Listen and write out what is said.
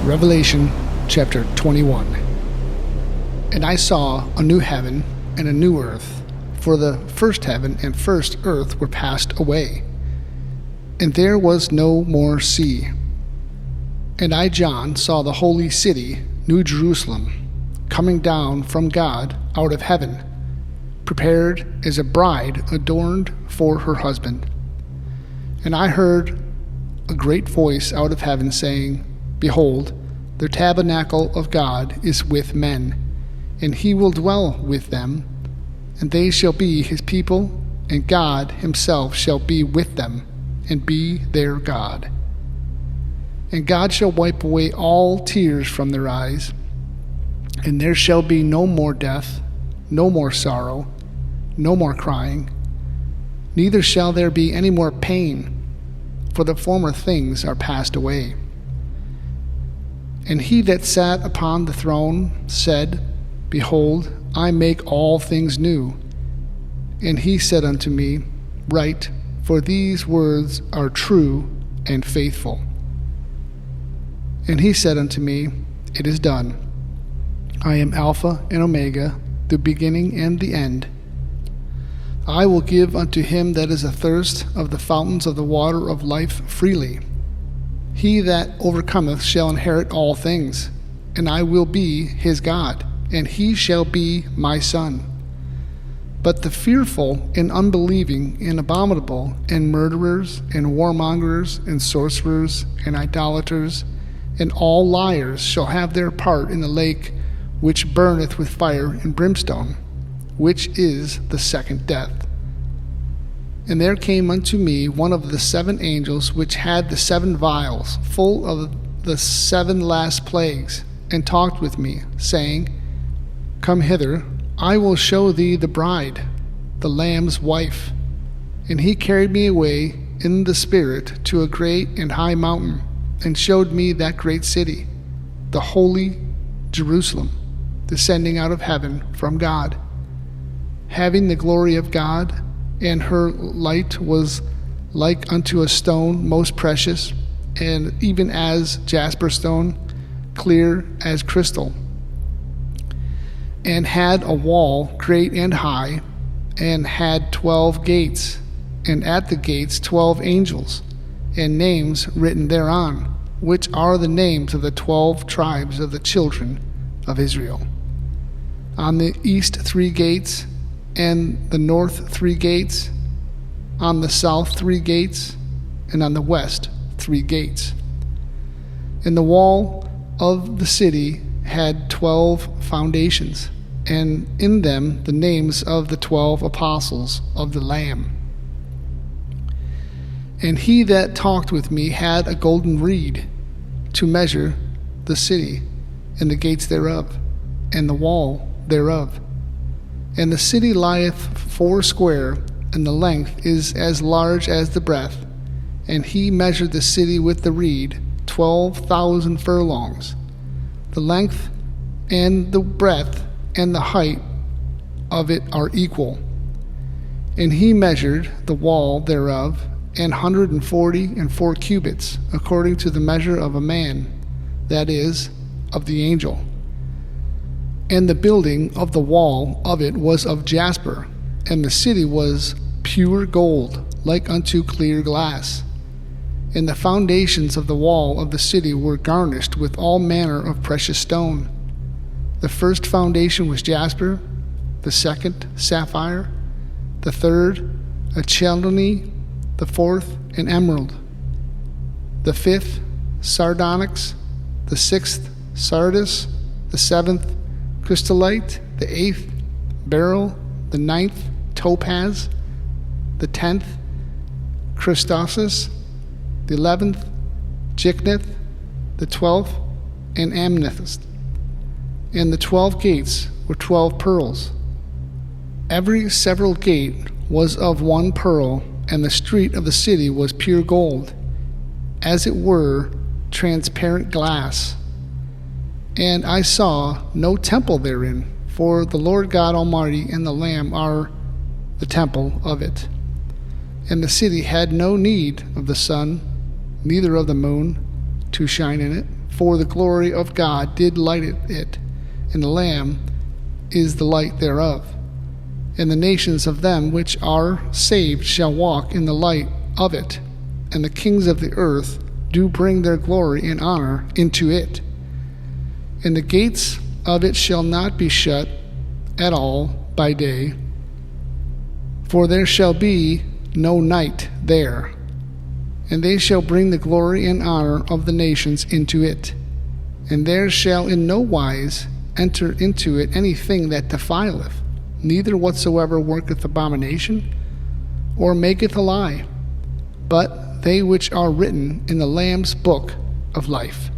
Revelation chapter 21. And I saw a new heaven and a new earth, for the first heaven and first earth were passed away, and there was no more sea. And I, John, saw the holy city, New Jerusalem, coming down from God out of heaven, prepared as a bride adorned for her husband. And I heard a great voice out of heaven saying, Behold, the tabernacle of God is with men, and he will dwell with them, and they shall be his people, and God himself shall be with them, and be their God. And God shall wipe away all tears from their eyes, and there shall be no more death, no more sorrow, no more crying, neither shall there be any more pain, for the former things are passed away. And he that sat upon the throne said, Behold, I make all things new. And he said unto me, Write, for these words are true and faithful. And he said unto me, It is done. I am Alpha and Omega, the beginning and the end. I will give unto him that is athirst of the fountains of the water of life freely. He that overcometh shall inherit all things, and I will be his God, and he shall be my son. But the fearful and unbelieving and abominable and murderers and warmongers and sorcerers and idolaters and all liars shall have their part in the lake which burneth with fire and brimstone, which is the second death. And there came unto me one of the seven angels which had the seven vials full of the seven last plagues, and talked with me, saying, Come hither, I will show thee the bride, the Lamb's wife. And he carried me away in the Spirit to a great and high mountain, and showed me that great city, the holy Jerusalem, descending out of heaven from God, having the glory of God, and her light was like unto a stone most precious, and even as jasper stone, clear as crystal, and had a wall great and high, and had 12 gates, and at the gates 12 angels, and names written thereon, which are the names of the 12 tribes of the children of Israel. On the east 3 gates, and the north 3 gates, on the south 3 gates, and on the west 3 gates. And the wall of the city had 12 foundations, and in them the names of the 12 apostles of the Lamb. And he that talked with me had a golden reed to measure the city, and the gates thereof, and the wall thereof. And the city lieth foursquare, and the length is as large as the breadth. And he measured the city with the reed, 12,000 furlongs. The length and the breadth and the height of it are equal. And he measured the wall thereof 144 cubits, according to the measure of a man, that is, of the angel. And the building of the wall of it was of jasper, and the city was pure gold, like unto clear glass. And the foundations of the wall of the city were garnished with all manner of precious stone. The first foundation was jasper, the second sapphire, the third a chalcedony, the fourth an emerald, the fifth sardonyx, the sixth sardis, the seventh crystallite, the eighth beryl, the ninth topaz, the 10th chrysoprasus, the 11th gycnith, the 12th an amethyst. And the 12 gates were 12 pearls. Every several gate was of one pearl, and the street of the city was pure gold, as it were transparent glass. And I saw no temple therein, for the Lord God Almighty and the Lamb are the temple of it. And the city had no need of the sun, neither of the moon, to shine in it, For the glory of God did light it, and the Lamb is the light thereof. And the nations of them which are saved shall walk in the light of it, and the kings of the earth do bring their glory and honor into it. And the gates of it shall not be shut at all by day, for there shall be no night there. And they shall bring the glory and honor of the nations into it. And there shall in no wise enter into it anything that defileth, neither whatsoever worketh abomination, or maketh a lie, but they which are written in the Lamb's book of life.